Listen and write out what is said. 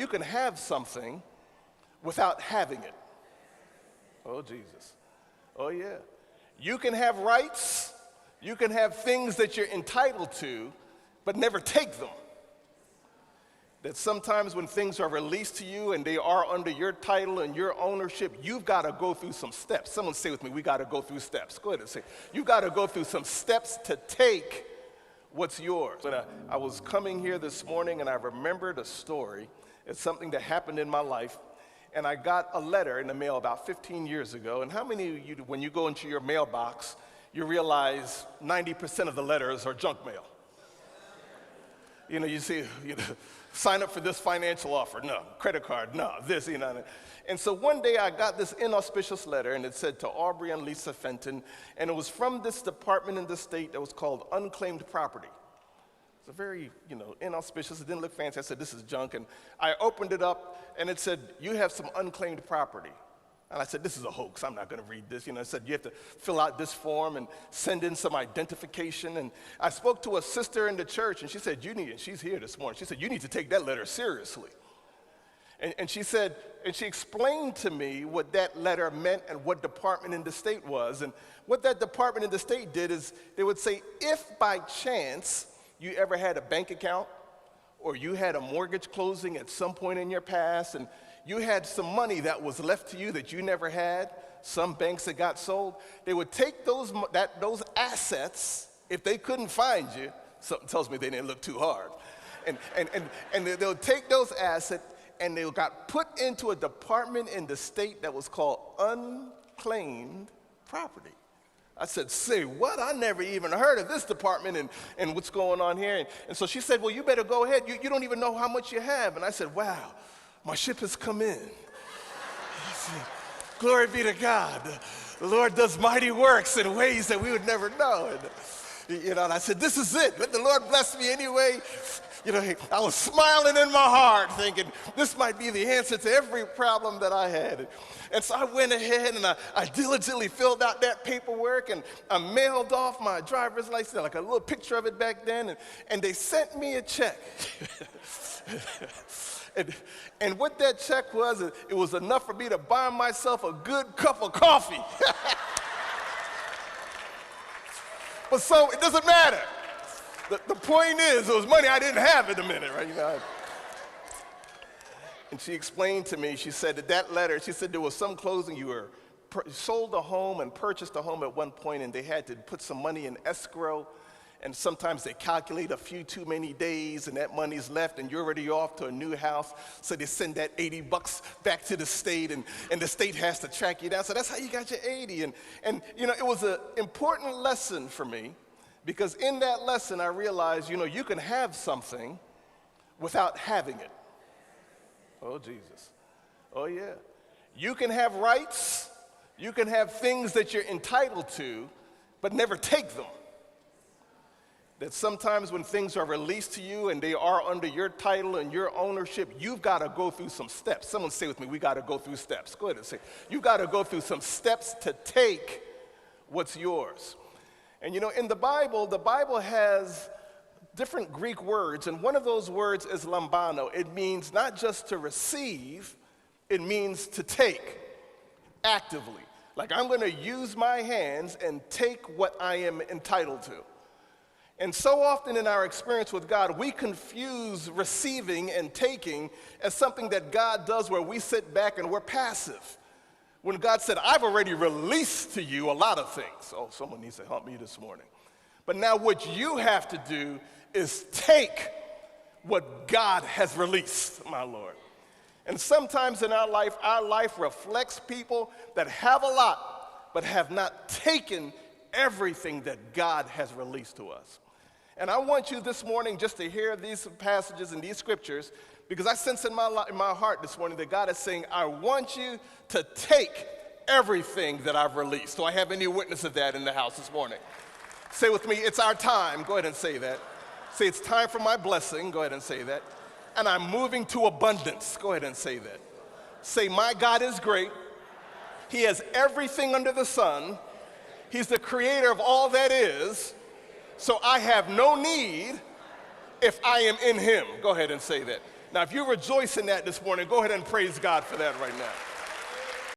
you can have something without having it. Oh, Jesus. Oh, yeah. You can have rights, you can have things that you're entitled to, but never take them. That sometimes when things are released to you and they are under your title and your ownership, you've got to go through some steps. Someone say with me, we got to go through steps. Go ahead and say, you got to go through some steps to take what's yours. When I was coming here this morning and I remembered a story. It's something that happened in my life. And I got a letter in the mail about 15 years ago. And how many of you, when you go into your mailbox, you realize 90% of the letters are junk mail? You know, you see, sign up for this financial offer, no. Credit card, no. This, And so one day I got this inauspicious letter, and it said to Aubrey and Lisa Fenton, and it was from this department in the state that was called unclaimed property. It's a very, inauspicious. It didn't look fancy. I said, this is junk. And I opened it up, and it said, you have some unclaimed property. And I said, this is a hoax. I'm not going to read this. It said, you have to fill out this form and send in some identification. And I spoke to a sister in the church, and she said, she's here this morning. She said, you need to take that letter seriously. And she said, and she explained to me what that letter meant and what department in the state was. And what that department in the state did is they would say, if by chance you ever had a bank account or you had a mortgage closing at some point in your past and you had some money that was left to you that you never had, some banks that got sold, they would take those assets, if they couldn't find you, something tells me they didn't look too hard, and they'll take those assets and they got put into a department in the state that was called unclaimed property. I said, say what? I never even heard of this department and what's going on here. And so she said, well, you better go ahead. You don't even know how much you have. And I said, wow. My ship has come in. I said, glory be to God. The Lord does mighty works in ways that we would never know. And I said, this is it. Let the Lord bless me anyway. I was smiling in my heart thinking this might be the answer to every problem that I had. And so I went ahead and I diligently filled out that paperwork and I mailed off my driver's license, like a little picture of it back then, and they sent me a check. And what that check was, it was enough for me to buy myself a good cup of coffee. But so it doesn't matter. The point is, it was money I didn't have in a minute, right? And she explained to me, she said that letter, she said there was some closing, you were sold a home and purchased a home at one point, and they had to put some money in escrow. And sometimes they calculate a few too many days and that money's left and you're already off to a new house. So they send that $80 back to the state and the state has to track you down. So that's how you got your 80. And it was an important lesson for me because in that lesson I realized, you can have something without having it. Oh, Jesus. Oh, yeah. You can have rights. You can have things that you're entitled to, but never take them. That sometimes when things are released to you and they are under your title and your ownership, you've got to go through some steps. Someone say with me, we got to go through steps. Go ahead and say, you got to go through some steps to take what's yours. And in the Bible has different Greek words, and one of those words is lambano. It means not just to receive, it means to take actively. Like I'm going to use my hands and take what I am entitled to. And so often in our experience with God, we confuse receiving and taking as something that God does where we sit back and we're passive. When God said, I've already released to you a lot of things. Oh, someone needs to help me this morning. But now what you have to do is take what God has released, my Lord. And sometimes in our life reflects people that have a lot, but have not taken everything that God has released to us. And I want you this morning just to hear these passages and these scriptures because I sense in my heart this morning that God is saying, I want you to take everything that I've released. Do I have any witness of that in the house this morning? Say with me, it's our time. Go ahead and say that. Say, it's time for my blessing. Go ahead and say that. And I'm moving to abundance. Go ahead and say that. Say, my God is great. He has everything under the sun. He's the creator of all that is. So I have no need if I am in him. Go ahead and say that. Now, if you rejoice in that this morning, go ahead and praise God for that right now.